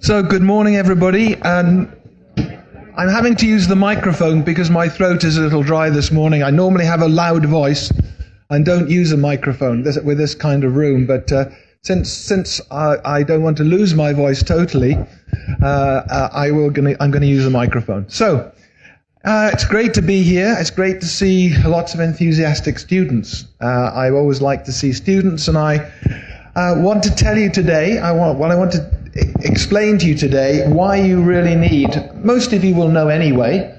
So, good morning, everybody. I'm having to use the microphone because my throat is a little dry this morning. I normally have a loud voice and don't use a microphone with this kind of room, but since I don't want to lose my voice totally, I'm going to use a microphone. So, it's great to be here. It's great to see lots of enthusiastic students. I always like to see students, and I want to tell you today, I want to explain to you today why you really need, most of you will know anyway,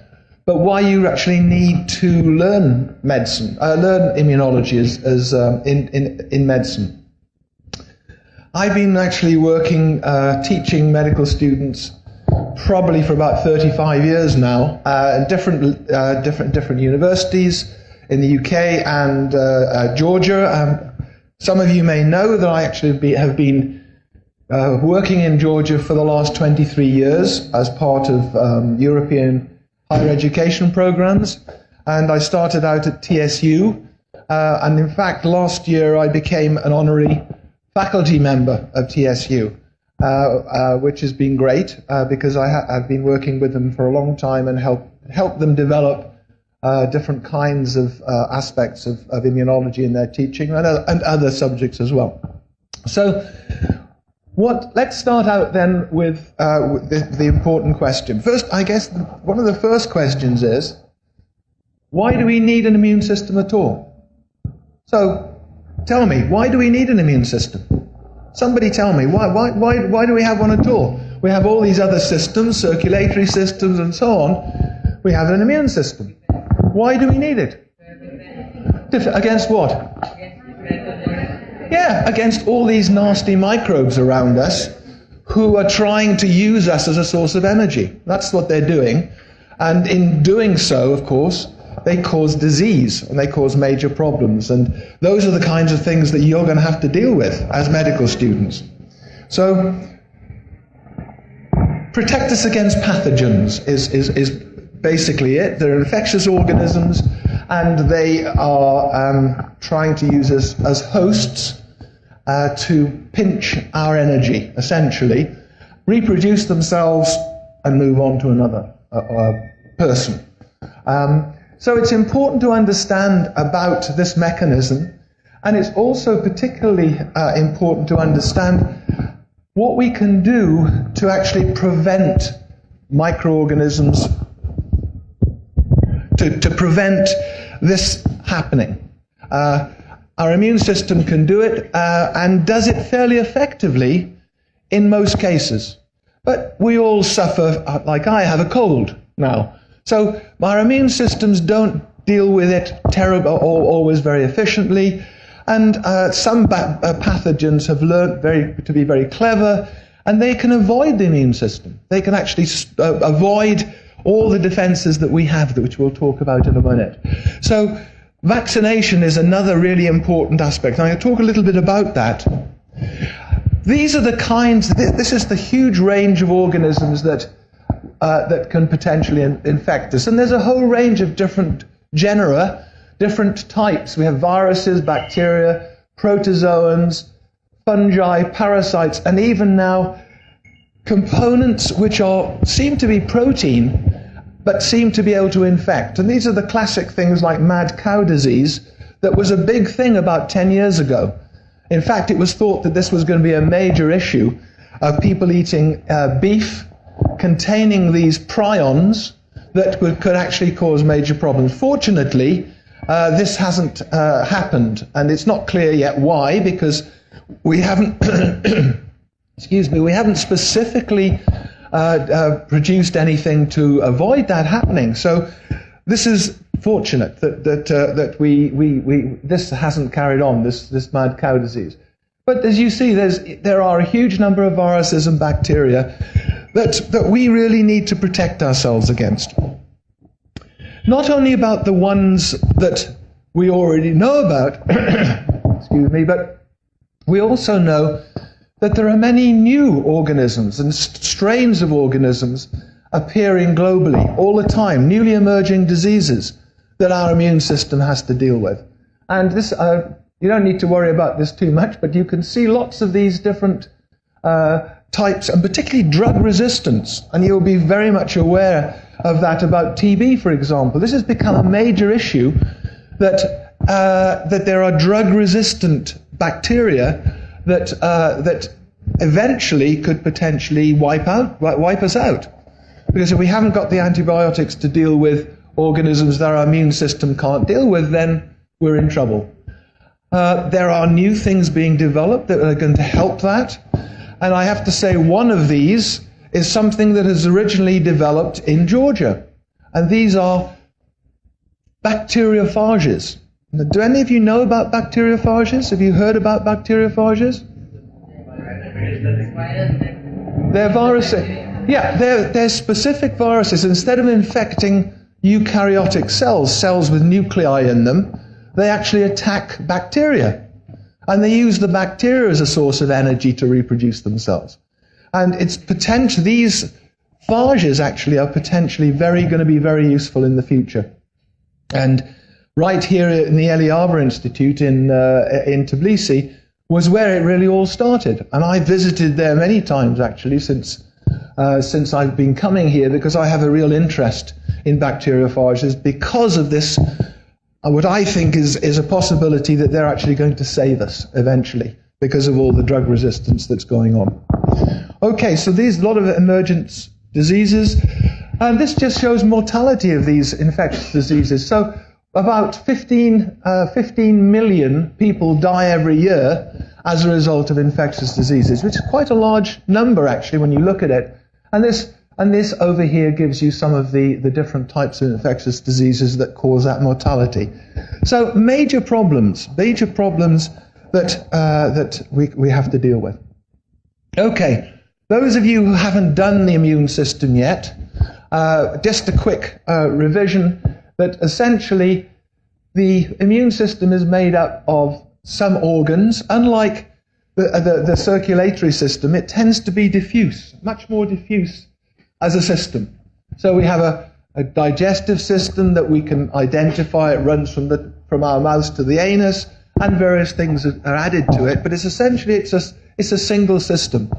but why you actually need to learn medicine, learn immunology in medicine. I've been actually working, teaching medical students probably for about 35 years now, in different universities in the UK and Georgia. Some of you may know that I actually have been working in Georgia for the last 23 years as part of European higher education programs, and I started out at TSU, and in fact last year I became an honorary faculty member of TSU, which has been great because I've been working with them for a long time and help them develop different kinds of aspects of immunology in their teaching and other subjects as well. So let's start out then with the important question. First, I guess one of the first questions is, why do we need an immune system at all? So tell me, why do we need an immune system? Somebody tell me, why do we have one at all? We have all these other systems, circulatory systems and so on. We have an immune system. Why do we need it? Against what? Yeah, against all these nasty microbes around us who are trying to use us as a source of energy. That's what they're doing. And in doing so, of course, they cause disease and they cause major problems. And those are the kinds of things that you're going to have to deal with as medical students. So, protect us against pathogens is basically it. They're infectious organisms, and they are trying to use us as hosts to pinch our energy, essentially, reproduce themselves, and move on to another person. So it's important to understand about this mechanism, and it's also particularly important to understand what we can do to actually prevent microorganisms, to prevent this happening. Our immune system can do it and does it fairly effectively in most cases. But we all suffer, like I have a cold now. So our immune systems don't deal with it terribly or always very efficiently. And some pathogens have learned to be very clever, and they can avoid the immune system. They can actually avoid all the defenses that we have, which we'll talk about in a minute. So vaccination is another really important aspect. I'm going to talk a little bit about that. These are the kinds, this is the huge range of organisms that can potentially infect us. And there's a whole range of different genera, different types. We have viruses, bacteria, protozoans, fungi, parasites, and even now components which seem to be protein, but seem to be able to infect. And these are the classic things like mad cow disease that was a big thing about 10 years ago. In fact, it was thought that this was going to be a major issue of people eating beef containing these prions that could actually cause major problems. Fortunately, this hasn't happened, and it's not clear yet why, because we haven't we haven't specifically produced anything to avoid that happening. So this is fortunate that this hasn't carried on, this mad cow disease. But as you see, there are a huge number of viruses and bacteria that we really need to protect ourselves against. Not only about the ones that we already know about, excuse me, but we also know that there are many new organisms and strains of organisms appearing globally all the time, newly emerging diseases that our immune system has to deal with. And this, you don't need to worry about this too much, but you can see lots of these different types, and particularly drug resistance. And you'll be very much aware of that about TB, for example. This has become a major issue, that there are drug-resistant bacteria that eventually could potentially wipe us out. Because if we haven't got the antibiotics to deal with organisms that our immune system can't deal with, then we're in trouble. There are new things being developed that are going to help that. And I have to say, one of these is something that is originally developed in Georgia. And these are bacteriophages. Now, do any of you know about bacteriophages? Have you heard about bacteriophages? They're viruses. Yeah, they're specific viruses. Instead of infecting eukaryotic cells with nuclei in them, they actually attack bacteria. And they use the bacteria as a source of energy to reproduce themselves. And it's these phages actually are potentially going to be very useful in the future. And right here in the Lydyard Institute in Tbilisi was where it really all started. And I visited there many times actually since I've been coming here, because I have a real interest in bacteriophages because of this, what I think is a possibility that they're actually going to save us eventually because of all the drug resistance that's going on. Okay, so there's a lot of emergent diseases, and this just shows mortality of these infectious diseases. So about 15 million people die every year as a result of infectious diseases, which is quite a large number actually when you look at it. And this over here gives you some of the different types of infectious diseases that cause that mortality. So major problems that we have to deal with. Okay, those of you who haven't done the immune system yet, just a quick revision that essentially the immune system is made up of some organs. Unlike the circulatory system, it tends to be diffuse, much more diffuse as a system. So we have a digestive system that we can identify. It runs from our mouths to the anus, and various things are added to it. But it's essentially it's a single system.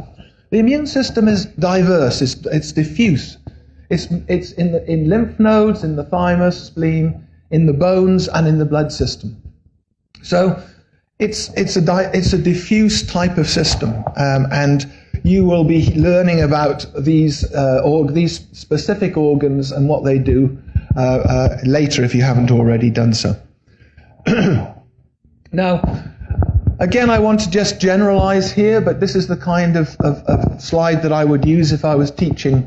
The immune system is diverse. It's diffuse. It's in lymph nodes, in the thymus, spleen, in the bones, and in the blood system. So it's a diffuse type of system, and you will be learning about these specific organs and what they do later if you haven't already done so. Now, again, I want to just generalize here, but this is the kind of slide that I would use if I was teaching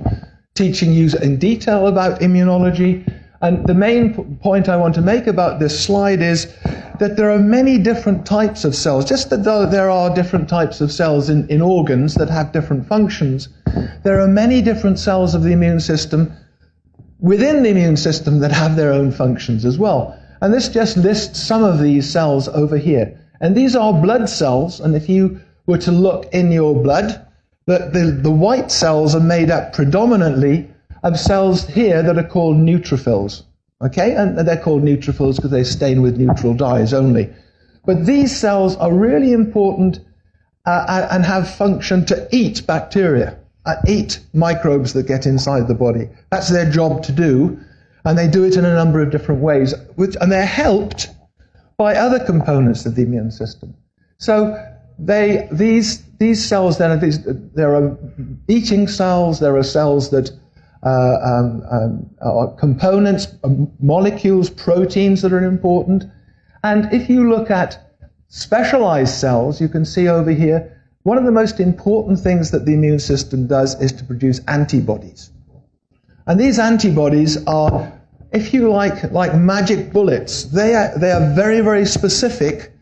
you in detail about immunology. And the main point I want to make about this slide is that there are many different types of cells. Just that there are different types of cells in organs that have different functions, there are many different cells of the immune system within the immune system that have their own functions as well. And this just lists some of these cells over here. And these are blood cells, and if you were to look in your blood, the white cells are made up predominantly of cells here that are called neutrophils. Okay, and they're called neutrophils because they stain with neutral dyes only. But these cells are really important and have function to eat bacteria, eat microbes that get inside the body. That's their job to do, and they do it in a number of different ways, and they're helped by other components of the immune system. So these cells then there are eating cells, there are cells that are components, molecules, proteins that are important. And if you look at specialized cells, you can see over here, one of the most important things that the immune system does is to produce antibodies. And these antibodies are, if you like magic bullets. They are very, very specific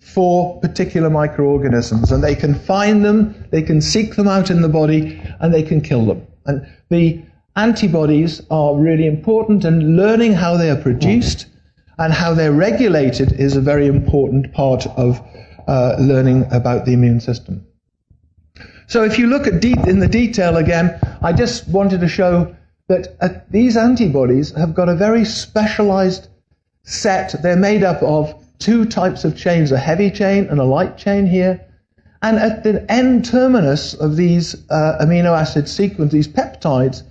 for particular microorganisms, and they can find them, they can seek them out in the body, and they can kill them. And the antibodies are really important, and learning how they are produced and how they're regulated is a very important part of learning about the immune system. So if you look at in the detail again, I just wanted to show that these antibodies have got a very specialized set. They're made up of two types of chains, a heavy chain and a light chain here. And at the end terminus of these amino acid sequence, these peptides,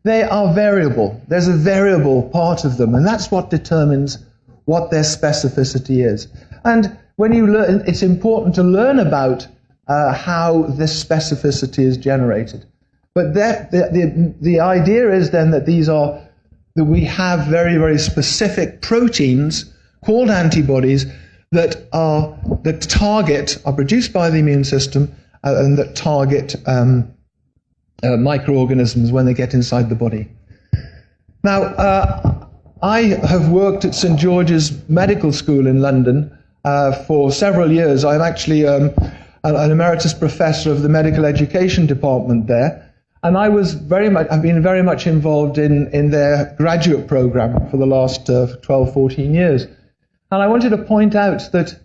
they are variable. There's a variable part of them, and that's what determines what their specificity is. And when you learn, it's important to learn about how this specificity is generated. But the idea is then that that we have very, very specific proteins called antibodies that are produced by the immune system and that target microorganisms when they get inside the body. Now, I have worked at St George's Medical School in London for several years. I'm actually an emeritus professor of the medical education department there, and I've been very much involved in their graduate program for the last 12, 14 years. And I wanted to point out that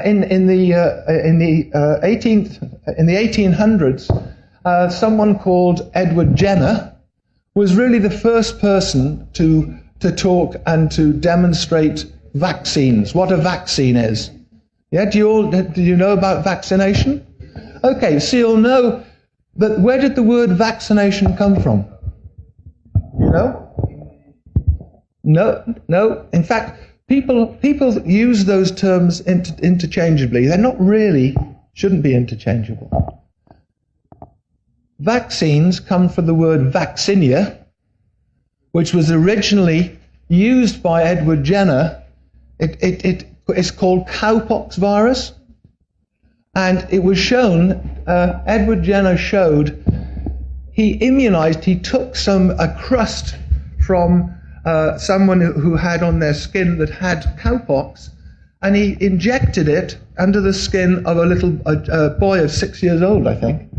in the 1800s, someone called Edward Jenner was really the first person to talk and to demonstrate vaccines, what a vaccine is. Yeah, do you know about vaccination? Okay, so you'll know that where did the word vaccination come from? You know? No. In fact, people use those terms interchangeably. They're not really, shouldn't be interchangeable. Vaccines come from the word vaccinia, which was originally used by Edward Jenner. It's called cowpox virus, and it was shown. Edward Jenner showed he took a crust from someone who had on their skin that had cowpox, and he injected it under the skin of a little boy of 6 years old, I think.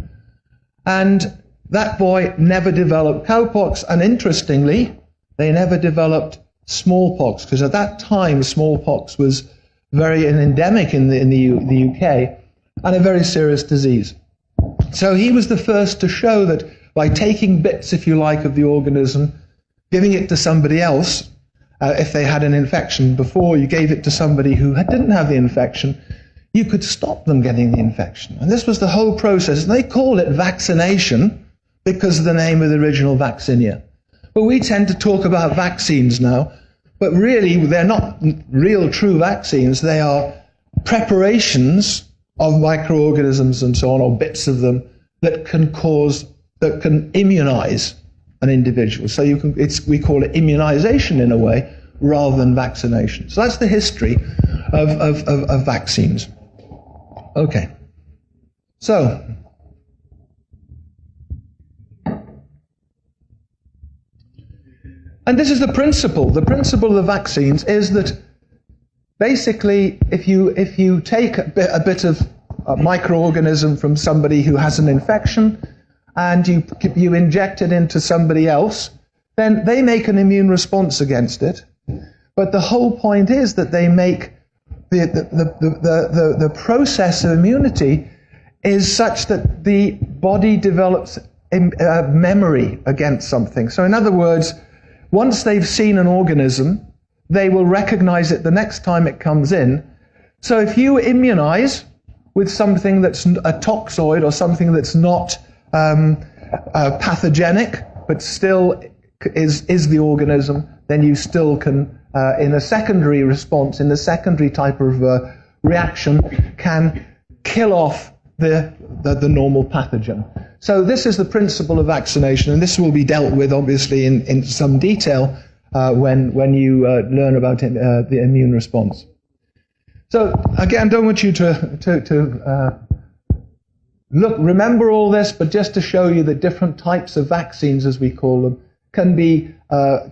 And that boy never developed cowpox, and interestingly, they never developed smallpox, because at that time smallpox was an endemic in the UK, and a very serious disease. So he was the first to show that by taking bits, if you like, of the organism, giving it to somebody else, if they had an infection before you gave it to somebody who didn't have the infection, you could stop them getting the infection. And this was the whole process. And they call it vaccination because of the name of the original vaccinia. But we tend to talk about vaccines now, but really they're not real true vaccines. They are preparations of microorganisms and so on, or bits of them, that can immunize an individual. So we call it immunization in a way, rather than vaccination. So that's the history of vaccines. Okay. So, and this is the principle. The principle of the vaccines is that basically, if you take a bit of a microorganism from somebody who has an infection, and you inject it into somebody else, then they make an immune response against it. But the whole point is that they make the process of immunity is such that the body develops memory against something. So in other words, once they've seen an organism, they will recognize it the next time it comes in. So if you immunize with something that's a toxoid or something that's not pathogenic, but still is the organism, then you still can, in a secondary response, in the secondary type of reaction, can kill off the normal pathogen. So this is the principle of vaccination, and this will be dealt with, obviously, in some detail when you learn about the immune response. So again, I don't want you to remember all this, but just to show you that different types of vaccines, as we call them, can be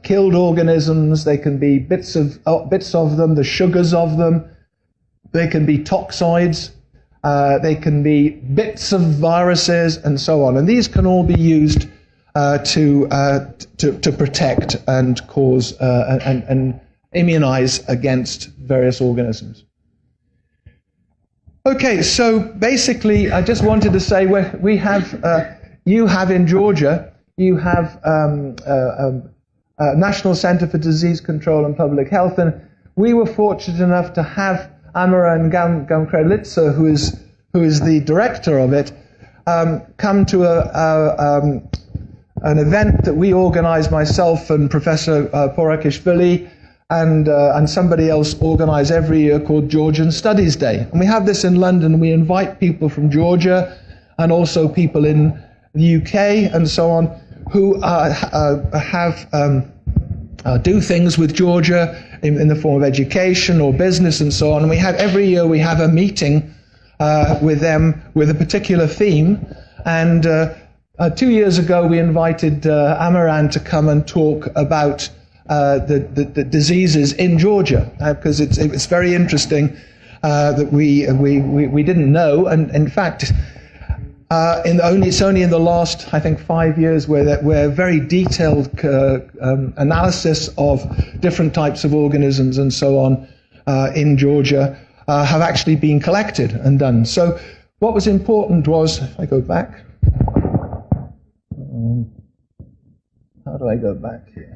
killed organisms. They can be bits of them, the sugars of them. They can be toxoids. They can be bits of viruses, and so on. And these can all be used to protect and cause and immunize against various organisms. Okay, so basically, I just wanted to say you have in Georgia, you have National Center for Disease Control and Public Health, and we were fortunate enough to have Amaran Gamkrelitsa, who is the director of it, come to an event that we organize, myself and Professor Porakishvili and somebody else organize every year, called Georgian Studies Day. And we have this in London. We invite people from Georgia and also people in the UK and so on who do things with Georgia in the form of education or business and so on. And every year we have a meeting with them with a particular theme. And 2 years ago we invited Amaran to come and talk about the diseases in Georgia, because it's very interesting that we didn't know, and in fact it's only in the last, I think, 5 years where very detailed analysis of different types of organisms and so on in Georgia have actually been collected and done. So what was important was, if I go back, how do I go back here?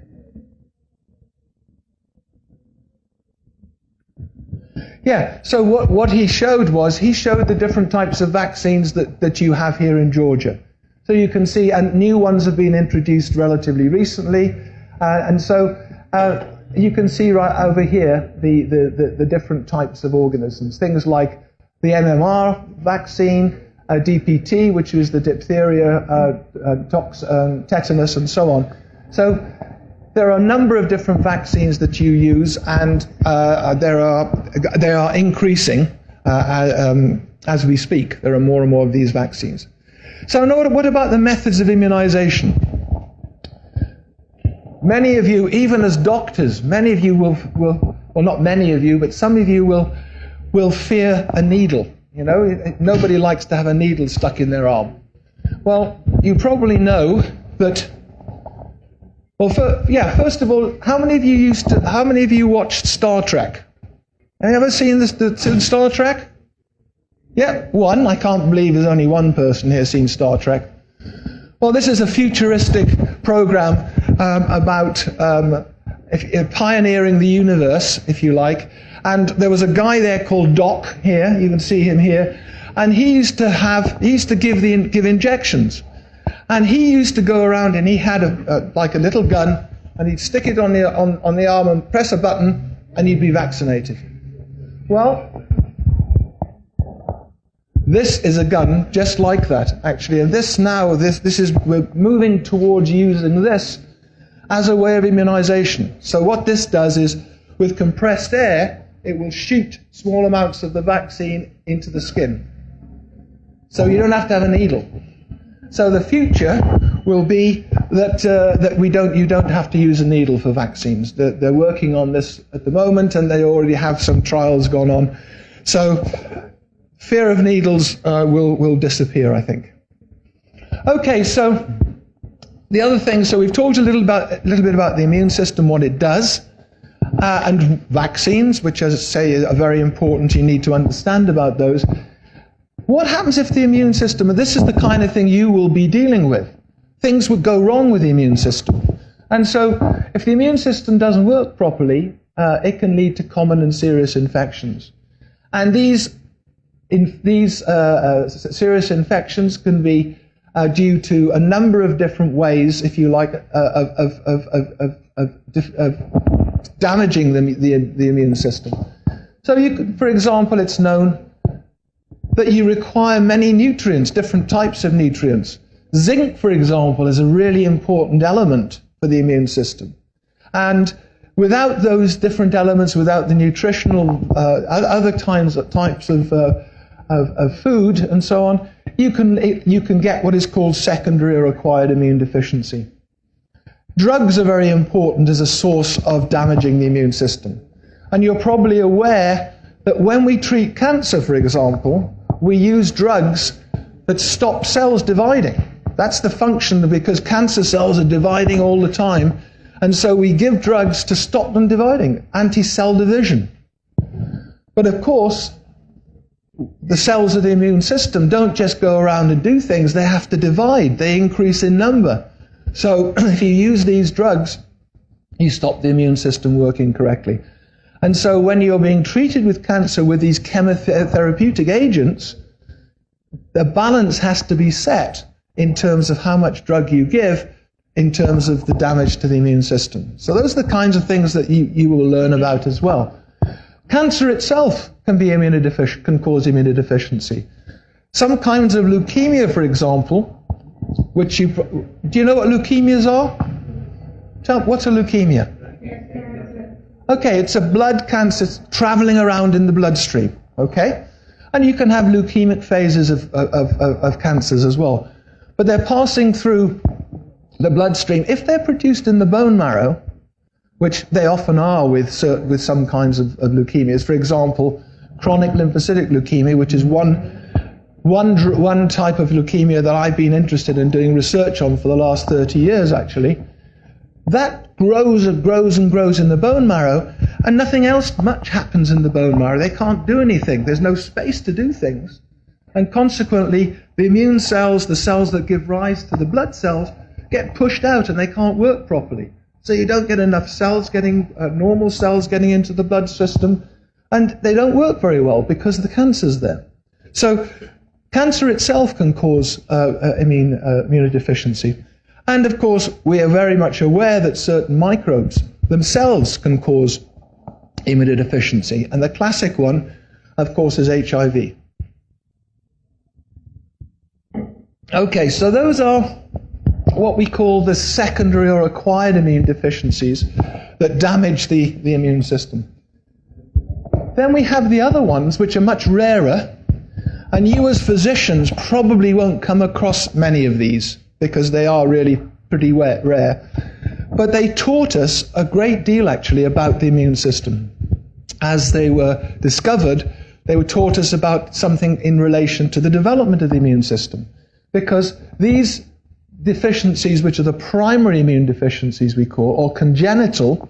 Yeah, so what he showed the different types of vaccines that you have here in Georgia. So you can see, and new ones have been introduced relatively recently, and so you can see right over here the different types of organisms. Things like the MMR vaccine, DPT, which is the diphtheria, tetanus, and so on. So there are a number of different vaccines that you use, and they are increasing as we speak. There are more and more of these vaccines. So what about the methods of immunization? Many of you, even as doctors, many of you will well, not many of you, but some of you will fear a needle. You know, nobody likes to have a needle stuck in their arm. Well, you probably know that. Well, first of all, how many of you watched Star Trek? Have you ever seen Star Trek? Yeah, one. I can't believe there's only one person here seen Star Trek. Well, this is a futuristic program about pioneering the universe, if you like. And there was a guy there called Doc here. You can see him here, and he used to give injections. And he used to go around, and he had like a little gun, and he'd stick it on the arm and press a button, and he'd be vaccinated. Well, this is a gun just like that, actually. And we're moving towards using this as a way of immunization. So what this does is, with compressed air, it will shoot small amounts of the vaccine into the skin. So you don't have to have a needle. So the future will be that you don't have to use a needle for vaccines. They're working on this at the moment, and they already have some trials gone on. So fear of needles will disappear, I think. Okay, so the other thing. So we've talked a little bit about the immune system, what it does, and vaccines, which, as I say, are very important. You need to understand about those. What happens if the immune system, and this is the kind of thing you will be dealing with, things would go wrong with the immune system. And so if the immune system doesn't work properly, it can lead to common and serious infections. And these serious infections can be due to a number of different ways, if you like, of damaging the immune system. So for example, it's known that you require many nutrients, different types of nutrients. Zinc, for example, is a really important element for the immune system. And without those different elements, without the nutritional, other types of food and so on, you can get what is called secondary or acquired immune deficiency. Drugs are very important as a source of damaging the immune system. And you're probably aware that when we treat cancer, for example, we use drugs that stop cells dividing. That's the function, because cancer cells are dividing all the time. And so we give drugs to stop them dividing, anti-cell division. But of course, the cells of the immune system don't just go around and do things. They have to divide. They increase in number. So if you use these drugs, you stop the immune system working correctly. And so when you're being treated with cancer with these chemotherapeutic agents, the balance has to be set in terms of how much drug you give, in terms of the damage to the immune system. So those are the kinds of things that you will learn about as well. Cancer itself can cause immunodeficiency. Some kinds of leukemia, for example, do you know what leukemias are? What's a leukemia? Okay, it's a blood cancer traveling around in the bloodstream, okay? And you can have leukemic phases of cancers as well. But they're passing through the bloodstream. If they're produced in the bone marrow, which they often are with some kinds of leukemias, for example, chronic lymphocytic leukemia, which is one type of leukemia that I've been interested in doing research on for the last 30 years, actually, that grows and grows and grows in the bone marrow, and nothing else much happens in the bone marrow. They can't do anything. There's no space to do things. And consequently, the immune cells, the cells that give rise to the blood cells, get pushed out and they can't work properly. So you don't get enough cells normal cells getting into the blood system, and they don't work very well because the cancer's there. So cancer itself can cause immunodeficiency. And of course, we are very much aware that certain microbes themselves can cause immunodeficiency. And the classic one, of course, is HIV. Okay, so those are what we call the secondary or acquired immune deficiencies that damage the immune system. Then we have the other ones, which are much rarer, and you as physicians probably won't come across many of these because they are really pretty rare. But they taught us a great deal, actually, about the immune system. As they were discovered, they were taught us about something in relation to the development of the immune system. Because these deficiencies, which are the primary immune deficiencies we call, or congenital,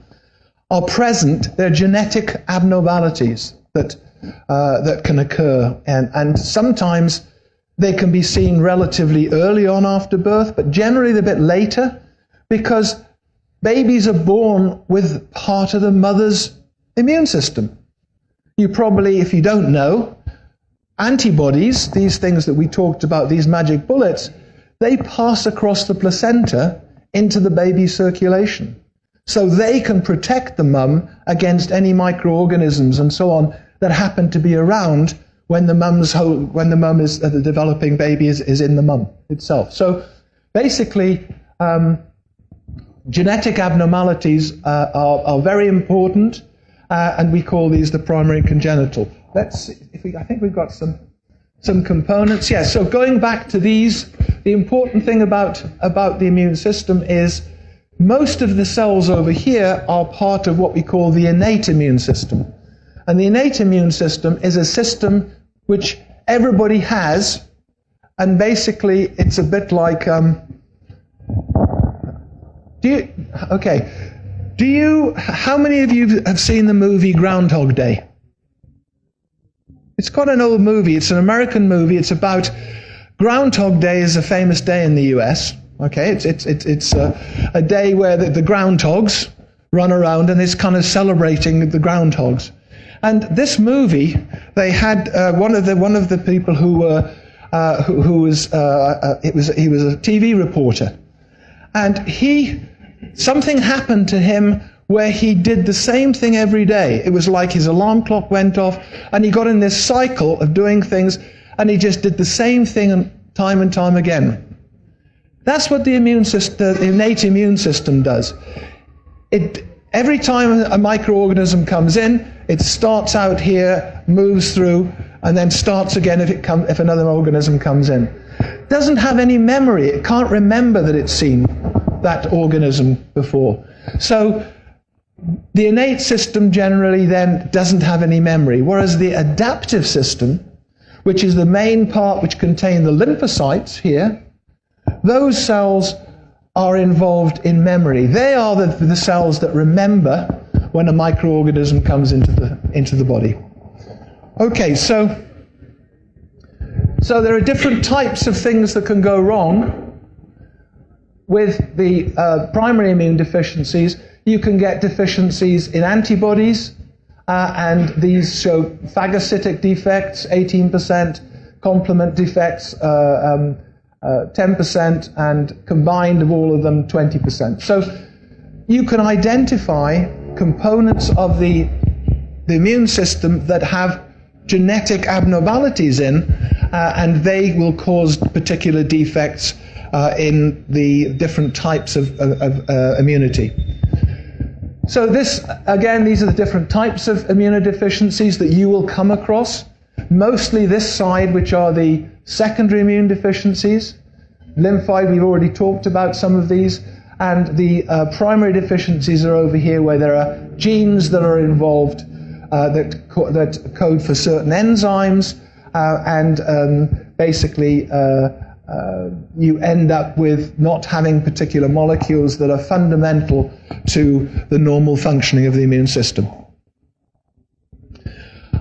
are present. They're genetic abnormalities that can occur. And sometimes they can be seen relatively early on after birth, but generally a bit later, because babies are born with part of the mother's immune system. You probably, if you don't know, antibodies, these things that we talked about, these magic bullets, they pass across the placenta into the baby's circulation. So they can protect the mum against any microorganisms and so on that happen to be around when the mum is the developing baby is in the mum itself. So basically, genetic abnormalities are very important, and we call these the primary and congenital. Let's see if I think we've got some components. Yes, so going back to these, the important thing about the immune system is most of the cells over here are part of what we call the innate immune system. And the innate immune system is a system which everybody has, and basically it's a bit like, how many of you have seen the movie Groundhog Day? It's quite an old movie. It's an American movie. It's about Groundhog Day is a famous day in the US. Okay, it's a day where the groundhogs run around, and it's kind of celebrating the groundhogs. And this movie, they had one of the people he was a TV reporter, and something happened to him where he did the same thing every day. It was like his alarm clock went off, and he got in this cycle of doing things, and he just did the same thing and time again. That's what the innate immune system does. Every time a microorganism comes in, it starts out here, moves through, and then starts again if another organism comes in. It doesn't have any memory. It can't remember that it's seen that organism before. So the innate system generally then doesn't have any memory, whereas the adaptive system, which is the main part which contain the lymphocytes here, those cells are involved in memory. They are the cells that remember when a microorganism comes into the body. Okay, so there are different types of things that can go wrong with the primary immune deficiencies. You can get deficiencies in antibodies, and these show phagocytic defects, 18%, complement defects, 10%, and combined of all of them, 20%. So you can identify components of the immune system that have genetic abnormalities in, and they will cause particular defects in the different types of immunity. So this, again, these are the different types of immunodeficiencies that you will come across. Mostly this side, which are the secondary immune deficiencies. Lymphoid, we've already talked about some of these. And the primary deficiencies are over here, where there are genes that are involved that code for certain enzymes, and basically you end up with not having particular molecules that are fundamental to the normal functioning of the immune system.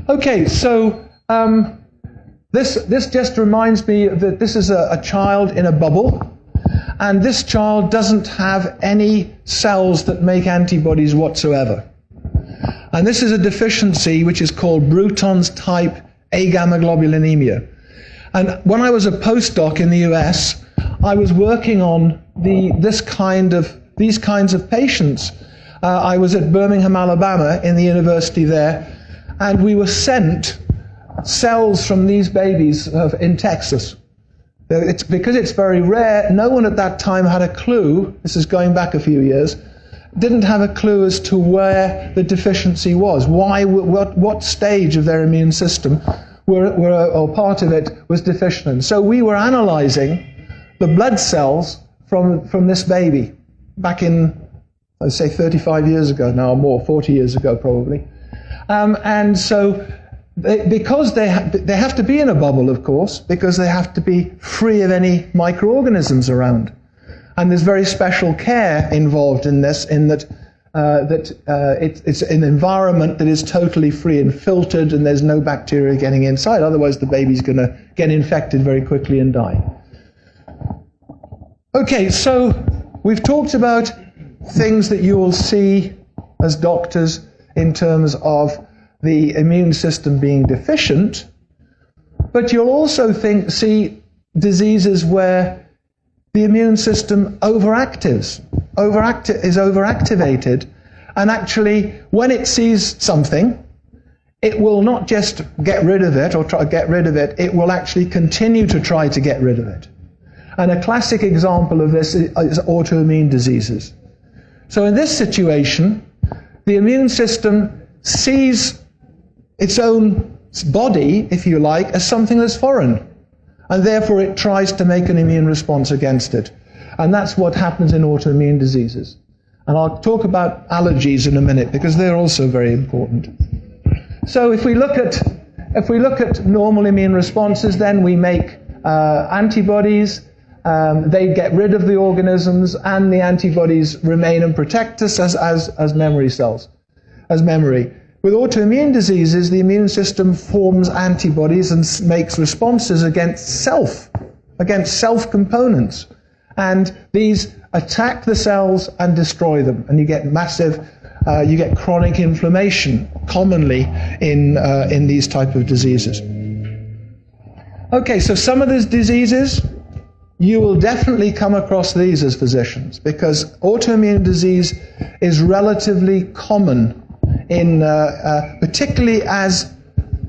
Okay, so this just reminds me that this is a child in a bubble, and this child doesn't have any cells that make antibodies whatsoever. And this is a deficiency which is called Bruton's type agamma-globulinemia. And when I was a postdoc in the US, I was working on these kinds of patients. I was at Birmingham, Alabama, in the university there, and we were sent cells from these babies in Texas. Because it's very rare, no one at that time had a clue, this is going back a few years, didn't have a clue as to where the deficiency was, what stage of their immune system or part of it was deficient in. So we were analyzing the blood cells from this baby back in, let's say, 35 years ago now, or more, 40 years ago probably. And so because they have to be in a bubble, of course, because they have to be free of any microorganisms around. And there's very special care involved in this, in that it's an environment that is totally free and filtered, and there's no bacteria getting inside. Otherwise, the baby's going to get infected very quickly and die. Okay, so we've talked about things that you will see as doctors in terms of the immune system being deficient, but you'll also see diseases where the immune system is overactivated, and actually when it sees something, it will not just get rid of it or try to get rid of it, it will actually continue to try to get rid of it. And a classic example of this is autoimmune diseases. So in this situation, the immune system sees its own body, if you like, as something that's foreign. And therefore it tries to make an immune response against it. And that's what happens in autoimmune diseases. And I'll talk about allergies in a minute, because they're also very important. So if we look at normal immune responses, then we make antibodies. They get rid of the organisms, and the antibodies remain and protect us as memory cells, as memory. With autoimmune diseases, the immune system forms antibodies and makes responses against self components. And these attack the cells and destroy them. And you get you get chronic inflammation commonly in these type of diseases. Okay, so some of these diseases, you will definitely come across these as physicians, because autoimmune disease is relatively common particularly as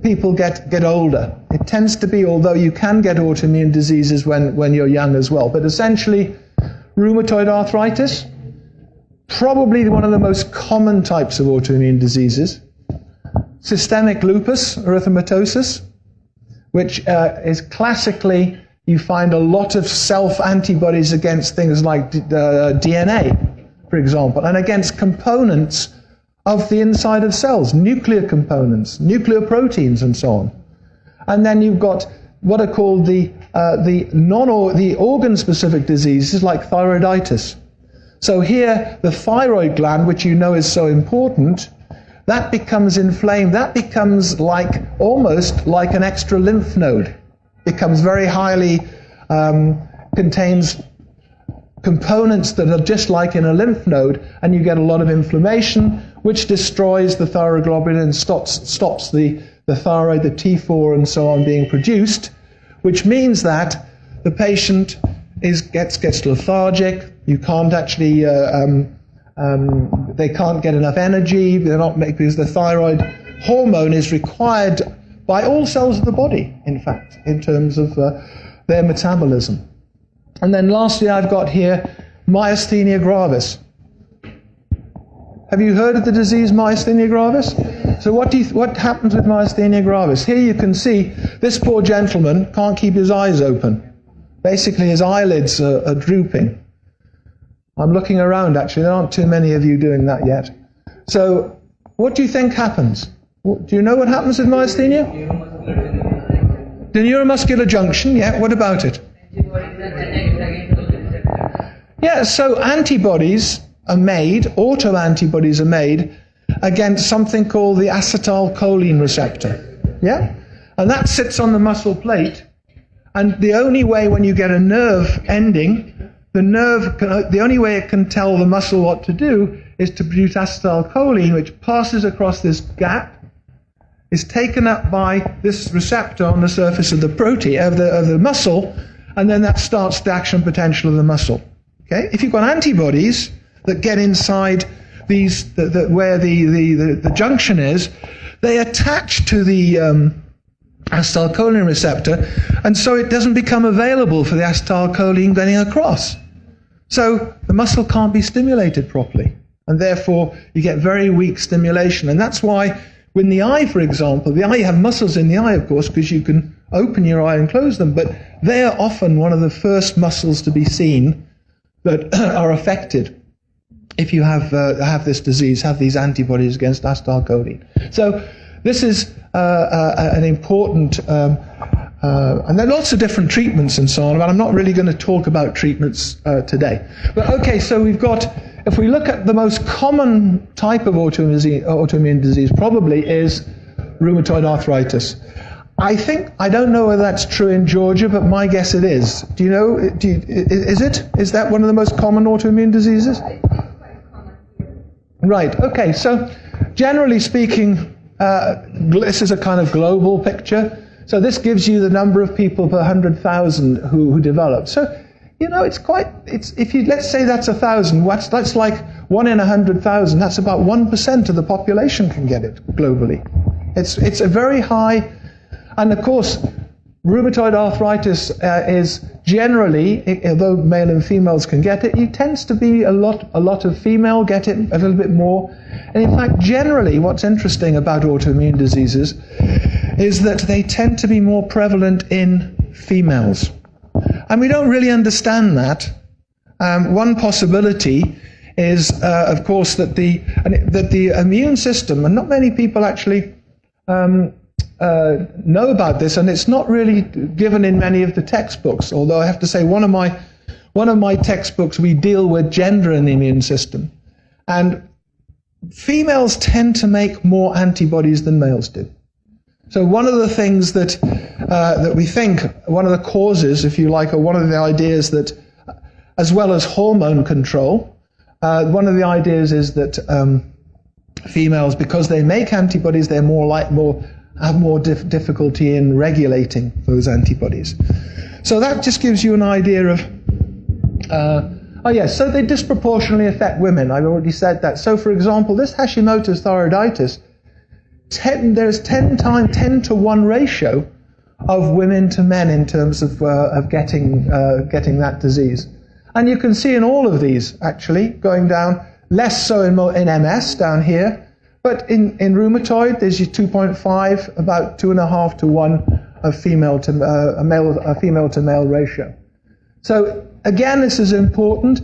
people get older. It tends to be, although you can get autoimmune diseases when you're young as well, but essentially rheumatoid arthritis, probably one of the most common types of autoimmune diseases. Systemic lupus erythematosus, which is classically, you find a lot of self-antibodies against things like DNA, for example, and against components of the inside of cells, nuclear components, nuclear proteins, and so on. And then you've got what are called the organ-specific diseases like thyroiditis. So here, the thyroid gland, which you know is so important, that becomes inflamed. That becomes almost like an extra lymph node. Becomes very highly, contains components that are just like in a lymph node, and you get a lot of inflammation. which destroys the thyroglobulin and stops the thyroid, the T4 and so on being produced, which means that the patient gets lethargic. You can't actually, they can't get enough energy. They're not because the thyroid hormone is required by all cells of the body, in fact, in terms of their metabolism. And then lastly, I've got here myasthenia gravis. Have you heard of the disease myasthenia gravis? So what happens with myasthenia gravis? Here you can see this poor gentleman can't keep his eyes open. Basically, his eyelids are drooping. I'm looking around, actually. There aren't too many of you doing that yet. So what do you think happens? Do you know what happens with myasthenia? The neuromuscular junction, yeah. What about it? Yeah, so antibodies are made, autoantibodies are made against something called the acetylcholine receptor. Yeah? And that sits on the muscle plate. And the only way when you get a nerve ending, the only way it can tell the muscle what to do is to produce acetylcholine, which passes across this gap, is taken up by this receptor on the surface of the protein, of the muscle, and then that starts the action potential of the muscle. Okay? If you've got antibodies that get inside these, where the junction is, they attach to the acetylcholine receptor, and so it doesn't become available for the acetylcholine getting across. So the muscle can't be stimulated properly, and therefore you get very weak stimulation. And that's why when the eye, for example, the eye, you have muscles in the eye, of course, because you can open your eye and close them, but they are often one of the first muscles to be seen that are affected if you have this disease, have these antibodies against acetylcholine. So this is an important, and there are lots of different treatments and so on, but I'm not really going to talk about treatments today. But okay, so we've got, if we look at the most common type of autoimmune disease, probably is rheumatoid arthritis. I don't know whether that's true in Georgia, but my guess it is. Do you know, is it? Is that one of the most common autoimmune diseases? Right, okay, so generally speaking, this is a kind of global picture. So this gives you the number of people per 100,000 who develop. So, you know, if you, let's say that's 1,000, that's like 1 in 100,000. That's about 1% of the population can get it globally. It's a very high, and of course, rheumatoid arthritis is generally, although male and females can get it, it tends to be a lot of female get it a little bit more. And in fact, generally, what's interesting about autoimmune diseases is that they tend to be more prevalent in females. And we don't really understand that. One possibility is, of course, that the immune system, and not many people actually know about this, and it's not really given in many of the textbooks, although I have to say one of my textbooks, we deal with gender in the immune system. And females tend to make more antibodies than males do. So one of the things that we think, one of the causes, if you like, or one of the ideas that, as well as hormone control, one of the ideas is that females, because they make antibodies, they're have more difficulty in regulating those antibodies. So that just gives you an idea of, so they disproportionately affect women. I've already said that. So for example, this Hashimoto's thyroiditis, there's 10 to 1 ratio of women to men in terms of getting that disease. And you can see in all of these, actually, going down, less so in MS down here, but in rheumatoid, there's your 2.5, about 2.5 to 1 of female to male ratio. So again, this is important.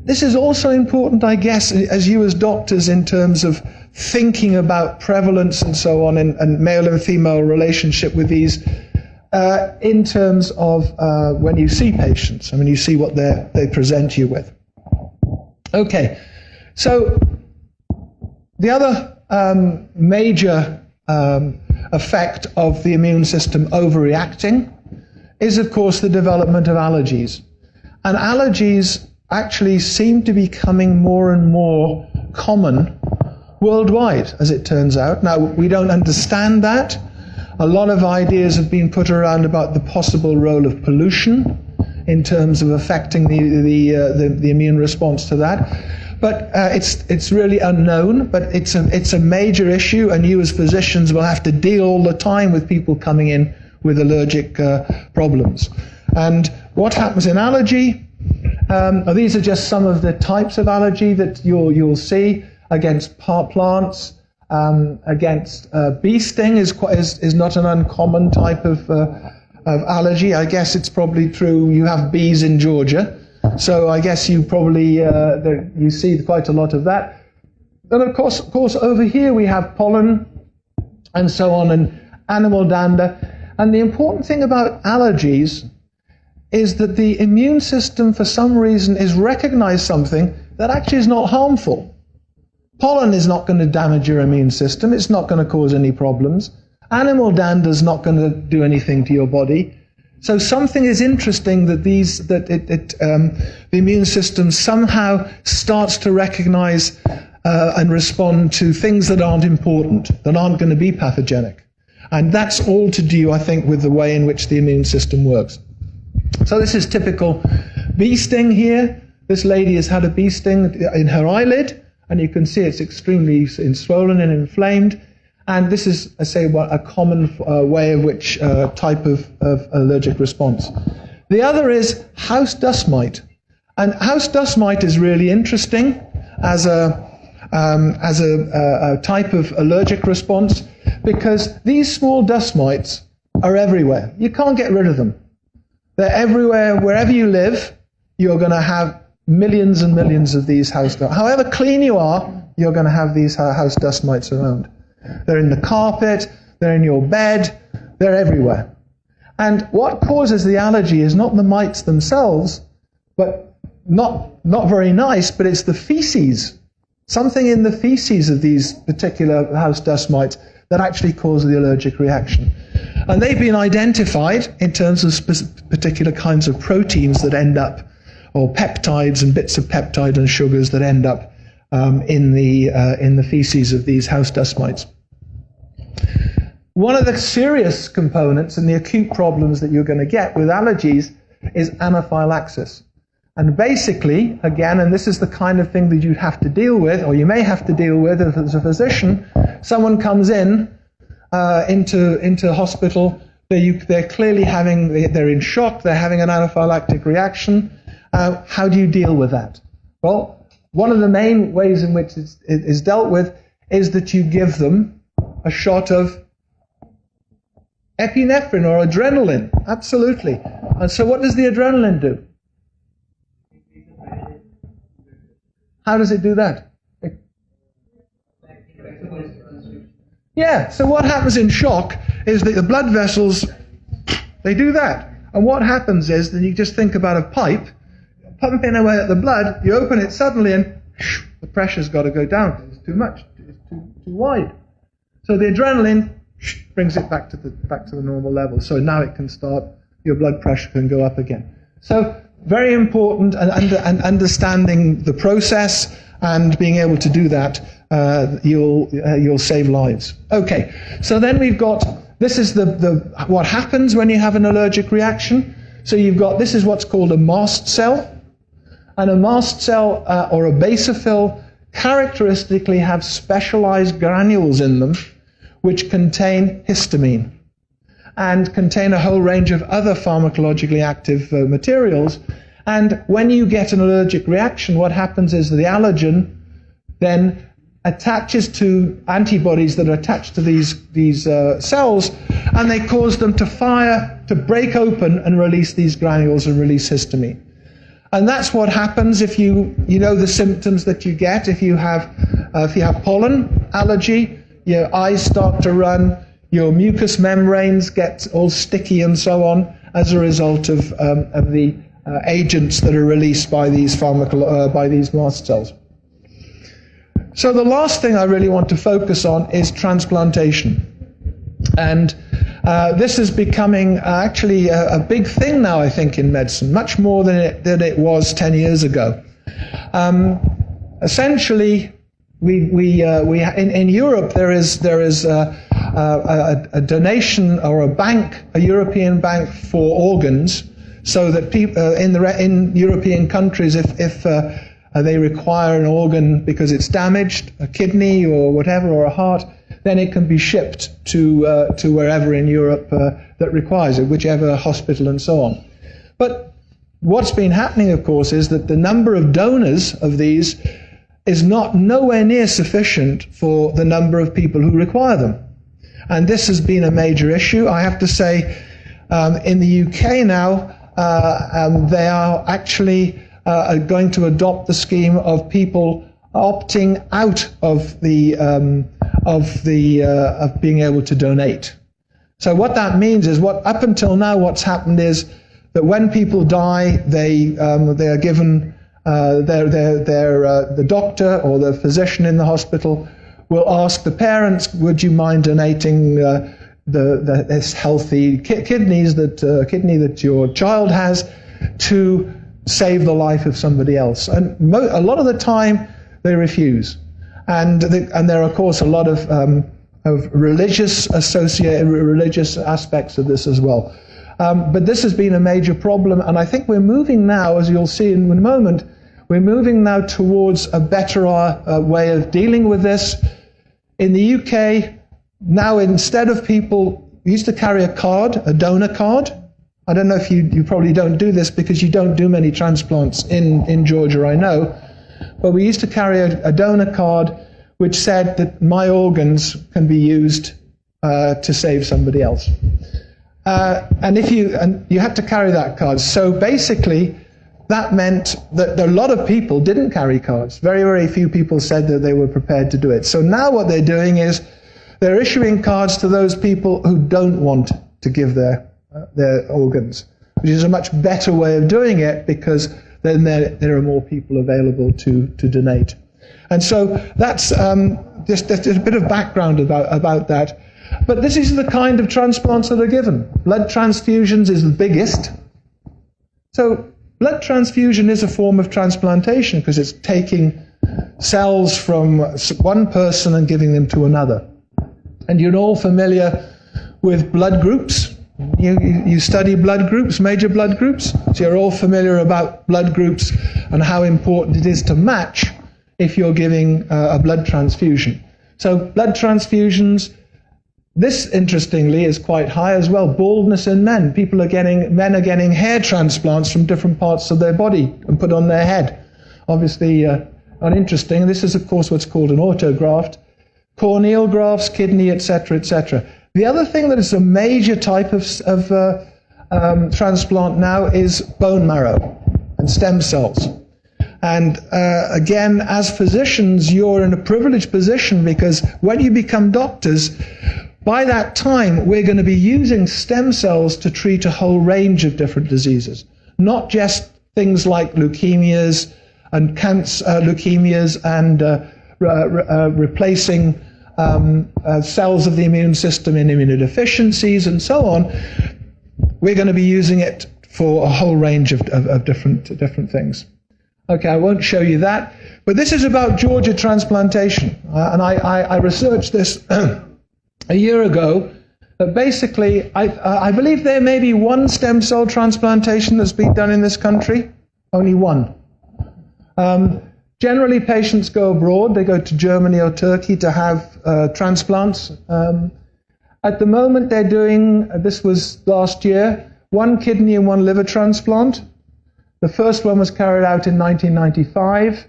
This is also important, I guess, as you as doctors, in terms of thinking about prevalence and so on, and male and female relationship with these, in terms of when you see patients, and when you see what they present you with. Okay, so the other major effect of the immune system overreacting is, of course, the development of allergies. And allergies actually seem to be becoming more and more common worldwide, as it turns out. Now, we don't understand that. A lot of ideas have been put around about the possible role of pollution in terms of affecting the immune response to that. But it's really unknown, but it's a major issue, and you as physicians will have to deal all the time with people coming in with allergic problems. And what happens in allergy? These are just some of the types of allergy that you'll see against plants. Against bee sting is not an uncommon type of allergy. I guess it's probably true. You have bees in Georgia, so I guess you probably you see quite a lot of that. And of course, over here we have pollen and so on, and animal dander. And the important thing about allergies is that the immune system, for some reason, is recognized something that actually is not harmful. Pollen is not going to damage your immune system. It's not going to cause any problems. Animal dander is not going to do anything to your body. So something is interesting that the immune system somehow starts to recognize and respond to things that aren't important, that aren't going to be pathogenic. And that's all to do, I think, with the way in which the immune system works. So this is typical bee sting here. This lady has had a bee sting in her eyelid, and you can see it's extremely swollen and inflamed. And this is, I say, a common way of which type of allergic response. The other is house dust mite. And house dust mite is really interesting as a type of allergic response, because these small dust mites are everywhere. You can't get rid of them. They're everywhere. Wherever you live, you're going to have millions and millions of these house dust. However clean you are, you're going to have these house dust mites around. They're in the carpet, they're in your bed, they're everywhere. And what causes the allergy is not the mites themselves, but not very nice, but it's the feces. Something in the feces of these particular house dust mites that actually cause the allergic reaction. And they've been identified in terms of particular kinds of proteins that end up, or peptides and bits of peptide and sugars that end up in the feces of these house dust mites. One of the serious components and the acute problems that you're going to get with allergies is anaphylaxis. And basically, again, and this is the kind of thing that you'd have to deal with, or you may have to deal with as a physician, someone comes into hospital, they're clearly they're in shock, they're having an anaphylactic reaction. How do you deal with that? Well, one of the main ways in which it is dealt with is that you give them a shot of epinephrine or adrenaline. Absolutely. And so what does the adrenaline do? How does it do that? Yeah, so what happens in shock is that the blood vessels, they do that. And what happens is that you just think about a pipe, pumping away at the blood, you open it suddenly and the pressure's got to go down. It's too much, it's too wide. So the adrenaline brings it back to the normal level. So now it can start, your blood pressure can go up again. So very important, and understanding the process and being able to do that, you'll save lives. Okay, so then we've got, this is what happens when you have an allergic reaction. So you've got, this is what's called a mast cell. And a mast cell or a basophil characteristically have specialized granules in them which contain histamine and contain a whole range of other pharmacologically active materials. And when you get an allergic reaction, what happens is the allergen then attaches to antibodies that are attached to these cells, and they cause them to fire, to break open and release these granules and release histamine. And that's what happens if you know the symptoms that you get if you have pollen allergy. Your eyes start to run, your mucous membranes get all sticky and so on as a result of the agents that are released by these by these mast cells. So the last thing I really want to focus on is transplantation. And this is becoming actually a big thing now, I think, in medicine, much more than it was 10 years ago. Essentially, In Europe there is a donation or a European bank for organs, so that people in European countries, if they require an organ because it's damaged, a kidney or whatever, or a heart, then it can be shipped to wherever in Europe that requires it, whichever hospital and so on. But what's been happening, of course, is that the number of donors of these is nowhere near sufficient for the number of people who require them. And this has been a major issue. I have to say, in the UK now, they are actually going to adopt the scheme of people opting out of being able to donate. So what that means is, up until now, what's happened is that when people die, they are given the doctor or the physician in the hospital will ask the parents, would you mind donating this healthy kidney that your child has to save the life of somebody else? And a lot of the time they refuse. And there are, of course, a lot of religious aspects of this as well. But this has been a major problem, and I think we're moving now, as you'll see in a moment, we're moving now towards a better way of dealing with this. In the UK, now instead of people used to carry a card, a donor card. I don't know if you probably don't do this because you don't do many transplants in Georgia, I know. But we used to carry a donor card which said that my organs can be used to save somebody else. And you had to carry that card. So basically, that meant that a lot of people didn't carry cards. Very, very few people said that they were prepared to do it. So now what they're doing is they're issuing cards to those people who don't want to give their organs, which is a much better way of doing it, because then there are more people available to donate. And so that's just a bit of background about that. But this is the kind of transplants that are given. Blood transfusions is the biggest. So blood transfusion is a form of transplantation because it's taking cells from one person and giving them to another. And you're all familiar with blood groups. You study blood groups, major blood groups. So you're all familiar about blood groups and how important it is to match if you're giving a blood transfusion. So blood transfusions, this interestingly is quite high as well. Baldness in men. Men are getting hair transplants from different parts of their body and put on their head. Obviously uninteresting. This is of course what's called an autograft. Corneal grafts, kidney, etc., etc. The other thing that is a major type of transplant now is bone marrow and stem cells. And again, as physicians, you're in a privileged position, because when you become doctors, by that time, we're going to be using stem cells to treat a whole range of different diseases, not just things like leukemias and replacing cells of the immune system in immunodeficiencies and so on. We're going to be using it for a whole range of different things. Okay, I won't show you that, but this is about Georgia transplantation, and I researched this a year ago. But basically, I believe there may be one stem cell transplantation that's been done in this country, only one. Generally, patients go abroad. They go to Germany or Turkey to have transplants. At the moment, they're doing, this was last year, 1 kidney and 1 liver transplant. The first one was carried out in 1995,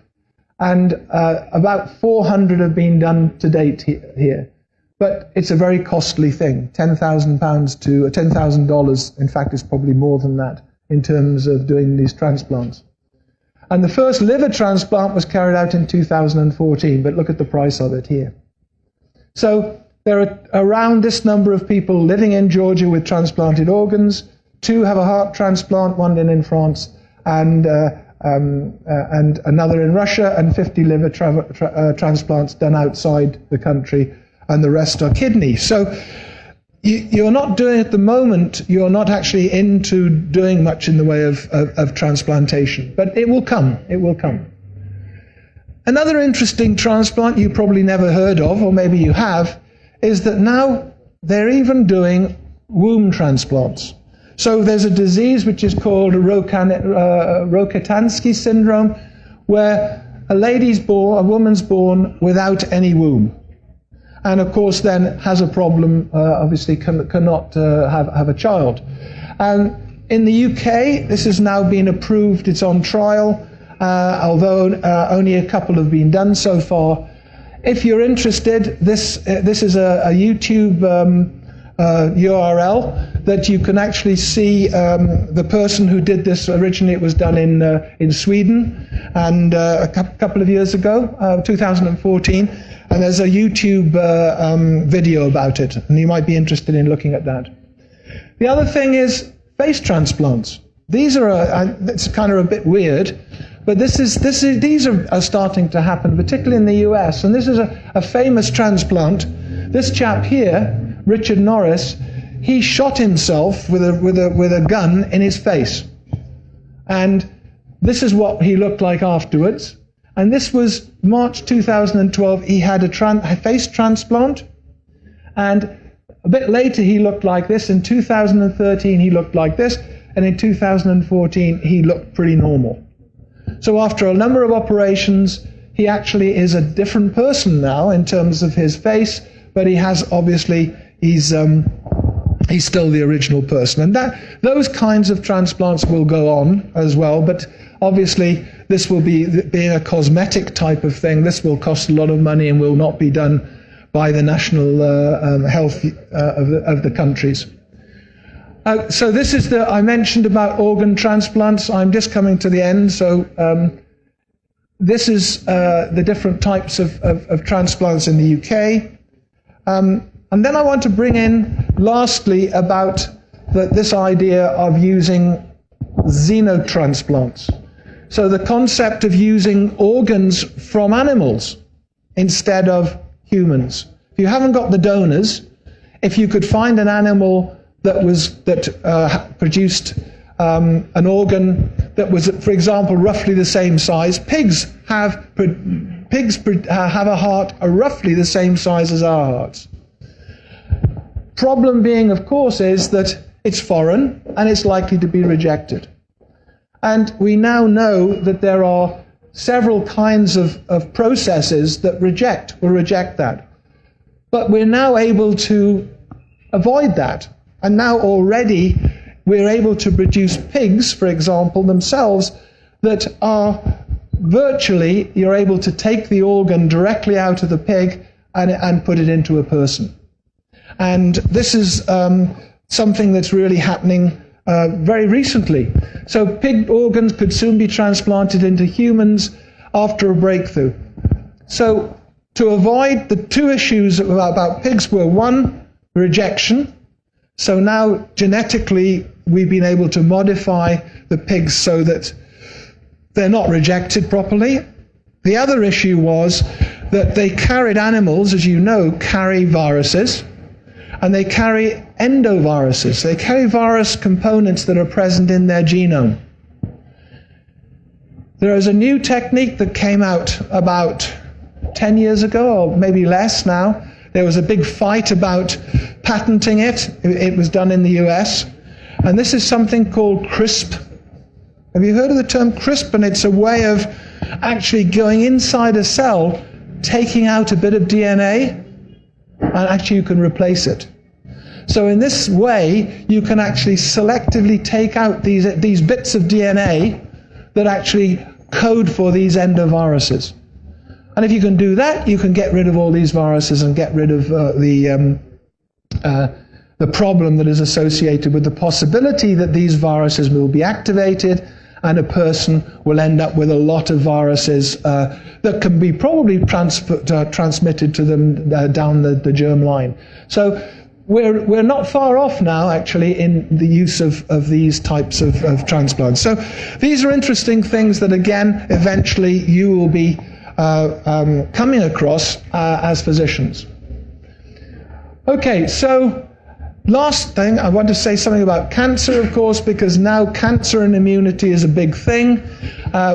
and about 400 have been done to date here. But it's a very costly thing, £10,000 to $10,000. In fact, it's probably more than that in terms of doing these transplants. And the first liver transplant was carried out in 2014, but look at the price of it here. So there are around this number of people living in Georgia with transplanted organs. 2 have a heart transplant, 1 in France, and another in Russia, and 50 liver transplants done outside the country, and the rest are kidney. So you're not doing, at the moment, you're not actually into doing much in the way of transplantation, but it will come, it will come. Another interesting transplant you probably never heard of, or maybe you have, is that now they're even doing womb transplants. So there's a disease which is called Rokitansky syndrome, where a woman's born without any womb. And of course then has a problem, obviously cannot have a child. And in the UK, this has now been approved, it's on trial, although only a couple have been done so far. If you're interested, this is a YouTube URL that you can actually see the person who did this. Originally it was done in Sweden, and a couple of years ago, 2014, and there's a YouTube video about it, and you might be interested in looking at that. The other thing is face transplants. These are it's kind of a bit weird, but these are starting to happen, particularly in the US. And this is a famous transplant. This chap here, Richard Norris, he shot himself with a gun in his face, and this is what he looked like afterwards. And this was March 2012. He had a face transplant, and a bit later he looked like this. In 2013 he looked like this, and in 2014 he looked pretty normal. So after a number of operations, he actually is a different person now in terms of his face, but he has obviously, he's still the original person. And those kinds of transplants will go on as well, but obviously this will being a cosmetic type of thing, this will cost a lot of money and will not be done by the national health of the countries. So this is I mentioned about organ transplants. I'm just coming to the end. So this is the different types of transplants in the UK. And then I want to bring in, lastly, about this idea of using xenotransplants. So the concept of using organs from animals instead of humans. If you haven't got the donors, if you could find an animal that produced an organ that was, for example, roughly the same size. Pigs have a heart roughly the same size as our hearts. Problem being, of course, is that it's foreign and it's likely to be rejected. And we now know that there are several kinds of processes that will reject that. But we're now able to avoid that. And now already we're able to produce pigs, for example, themselves, that are virtually, you're able to take the organ directly out of the pig and put it into a person. And this is something that's really happening very recently. So pig organs could soon be transplanted into humans after a breakthrough. So to avoid the two issues about pigs were, one, rejection. So now genetically we've been able to modify the pigs so that they're not rejected properly. The other issue was that animals, as you know, carry viruses, and they carry endoviruses. They carry virus components that are present in their genome. There is a new technique that came out about 10 years ago, or maybe less now. There was a big fight about patenting it. It was done in the US. And this is something called CRISP. Have you heard of the term CRISP? And it's a way of actually going inside a cell, taking out a bit of DNA, and actually you can replace it. So in this way, you can actually selectively take out these bits of DNA that actually code for these endoviruses. And if you can do that, you can get rid of all these viruses and get rid of the problem that is associated with the possibility that these viruses will be activated and a person will end up with a lot of viruses that can be probably transmitted to them down the germ line. So we're not far off now, actually, in the use of these types of transplants. So these are interesting things that, again, eventually you will be coming across as physicians. Okay, so last thing, I want to say something about cancer, of course, because now cancer and immunity is a big thing.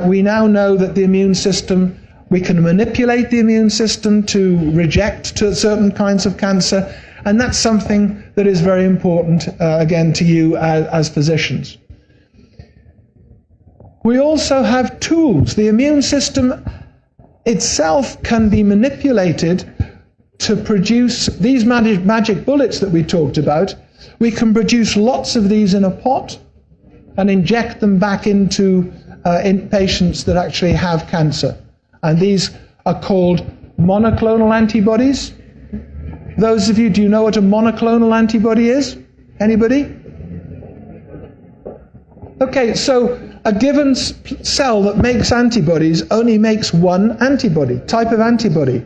We now know that the immune system We can manipulate the immune system to reject certain kinds of cancer, and that's something that is very important, again, to you as physicians. We also have tools. The immune system itself can be manipulated to produce these magic bullets that we talked about. We can produce lots of these in a pot and inject them back into in patients that actually have cancer. And these are called monoclonal antibodies. Those of you, do you know what a monoclonal antibody is? Anybody? Okay, so a given cell that makes antibodies only makes one antibody, type of antibody.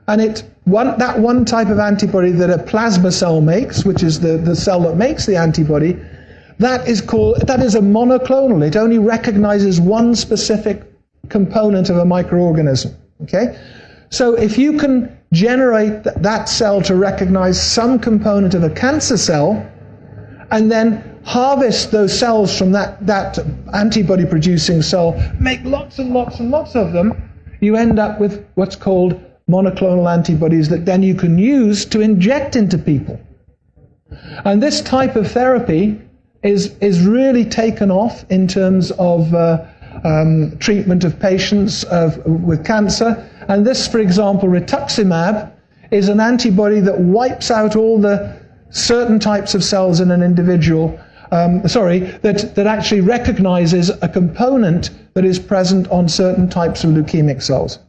And that one type of antibody that a plasma cell makes, which is the cell that makes the antibody, that is a monoclonal. It only recognizes one specific component of a microorganism. Okay? So if you can generate that cell to recognize some component of a cancer cell, and then harvest those cells from that antibody-producing cell, make lots and lots and lots of them, you end up with what's called monoclonal antibodies that then you can use to inject into people. And this type of therapy is really taken off in terms of treatment of patients with cancer. And this, for example, rituximab, is an antibody that wipes out all the certain types of cells in an individual, that actually recognizes a component that is present on certain types of leukemic cells.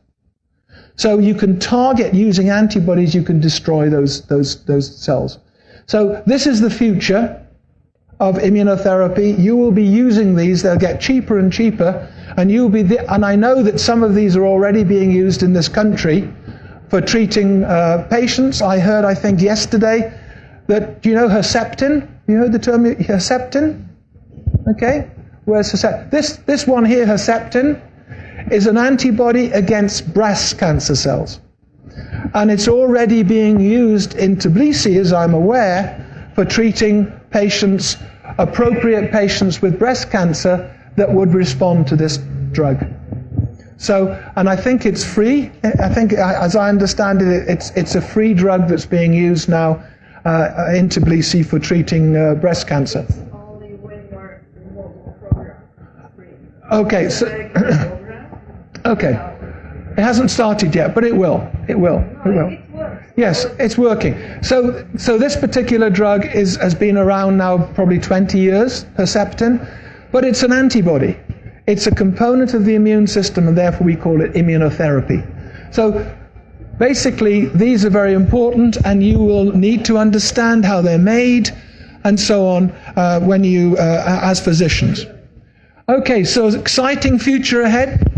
So you can target, using antibodies, you can destroy those cells. So this is the future of immunotherapy. You will be using these, they'll get cheaper and cheaper, and and I know that some of these are already being used in this country for treating patients. I heard, I think yesterday, that, do you know Herceptin? You heard the term Herceptin? Okay, where's Herceptin? This one here, Herceptin, is an antibody against breast cancer cells. And it's already being used in Tbilisi, as I'm aware, for treating patients, appropriate patients with breast cancer that would respond to this drug. So, and I think it's free. I think, as I understand it, it's a free drug that's being used now in Tbilisi for treating breast cancer. Only when you're in multiple programs. Okay, so okay, it hasn't started yet, but it will. It will. It will. Yes, it's working. So this particular drug has been around now probably 20 years, Herceptin, but it's an antibody. It's a component of the immune system, and therefore we call it immunotherapy. So basically, these are very important, and you will need to understand how they're made, and so on, when you, as physicians. Okay, so exciting future ahead.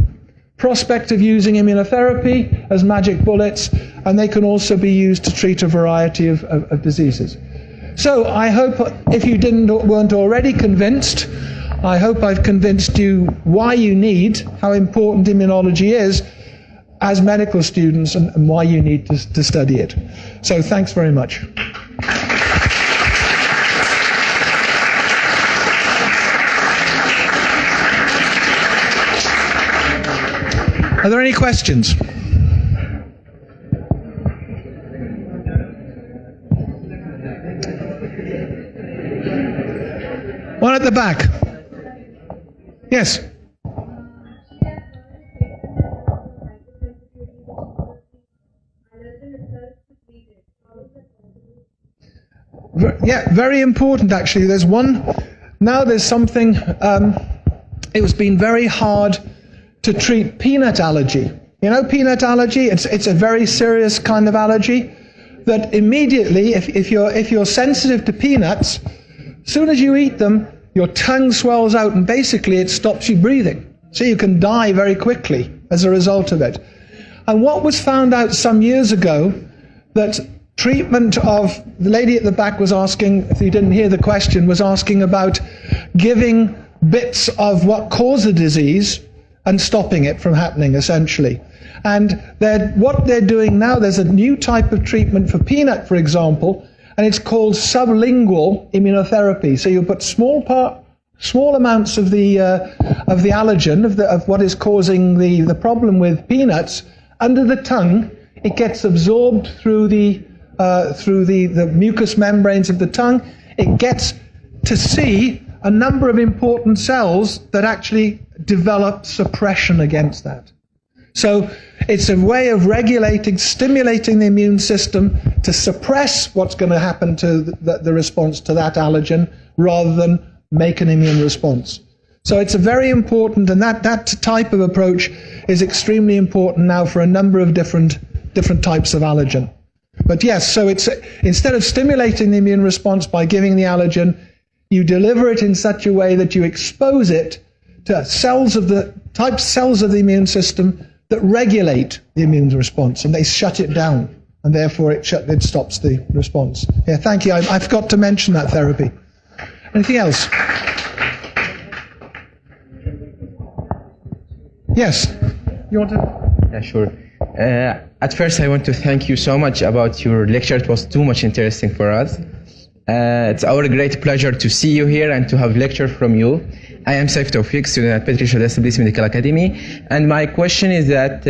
Prospect of using immunotherapy as magic bullets, and they can also be used to treat a variety of diseases. So I hope, if you weren't already convinced, I hope I've convinced you why you need, how important immunology is as medical students, and why you need to study it. So thanks very much. Are there any questions? One at the back. Yes. Yeah, very important actually. There's something, it has been very hard to treat peanut allergy. You know peanut allergy? It's a very serious kind of allergy that immediately, if you're sensitive to peanuts, as soon as you eat them, your tongue swells out and basically it stops you breathing. So you can die very quickly as a result of it. And what was found out some years ago, that treatment of, the lady at the back was asking, if you didn't hear the question, was asking about giving bits of what caused the disease and stopping it from happening, essentially. And what they're doing now, there's a new type of treatment for peanut, for example, and it's called sublingual immunotherapy. So you put small small amounts of the allergen, of what is causing the problem with peanuts, under the tongue. It gets absorbed through the mucous membranes of the tongue. It gets to see a number of important cells that actually develop suppression against that. So it's a way of regulating, stimulating the immune system to suppress what's going to happen to the response to that allergen rather than make an immune response. So it's a very important, and that type of approach is extremely important now for a number of different types of allergen. But yes, so it's instead of stimulating the immune response by giving the allergen, you deliver it in such a way that you expose it to cells of the immune system that regulate the immune response, and they shut it down, and therefore it stops the response. Yeah, thank you. I forgot to mention that therapy. Anything else? Yes. You want to? Yeah, sure. At first, I want to thank you so much about your lecture. It was too much interesting for us. It's our great pleasure to see you here and to have lecture from you. I am Saif Tawfiq, student at Tbilisi Medical Academy, and my question is that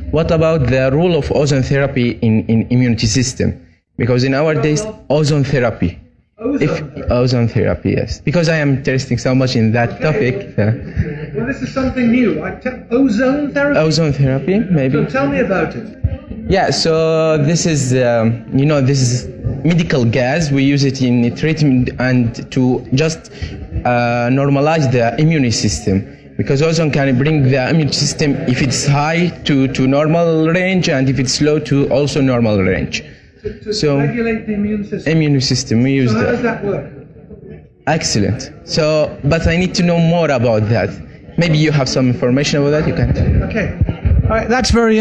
what about the role of ozone therapy in immunity system? Because in our days, ozone therapy. Ozone therapy, yes. Because I am interested so much in that topic. Well, this is something new. Ozone therapy? Ozone therapy, maybe. So tell me about it. Yeah, so this is, this is medical gas. We use it in treatment and to just normalize the immune system. Because ozone can bring the immune system, if it's high, to normal range, and if it's low, to also normal range. So regulate the immune system. Immune system, we use that. So how that. does that work? Excellent. So, but I need to know more about that. Maybe you have some information about that. You can tell me. Okay. All right. That's very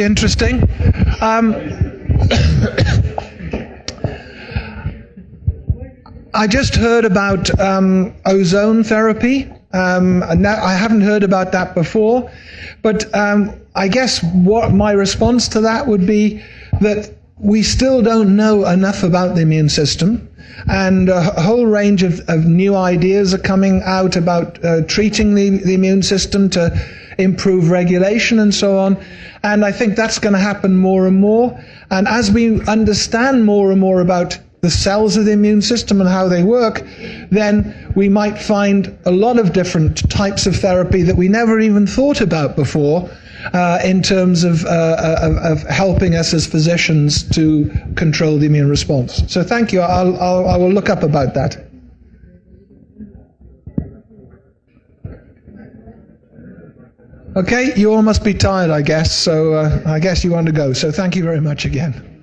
interesting. I just heard about ozone therapy. And I haven't heard about that before, but I guess what my response to that would be that we still don't know enough about the immune system, and a whole range of new ideas are coming out about treating the immune system to improve regulation and so on. And I think that's going to happen more and more. And as we understand more and more about the cells of the immune system and how they work, then we might find a lot of different types of therapy that we never even thought about before in terms of helping us as physicians to control the immune response. So thank you. I will look up about that. Okay, you all must be tired, I guess. So I guess you want to go. So thank you very much again.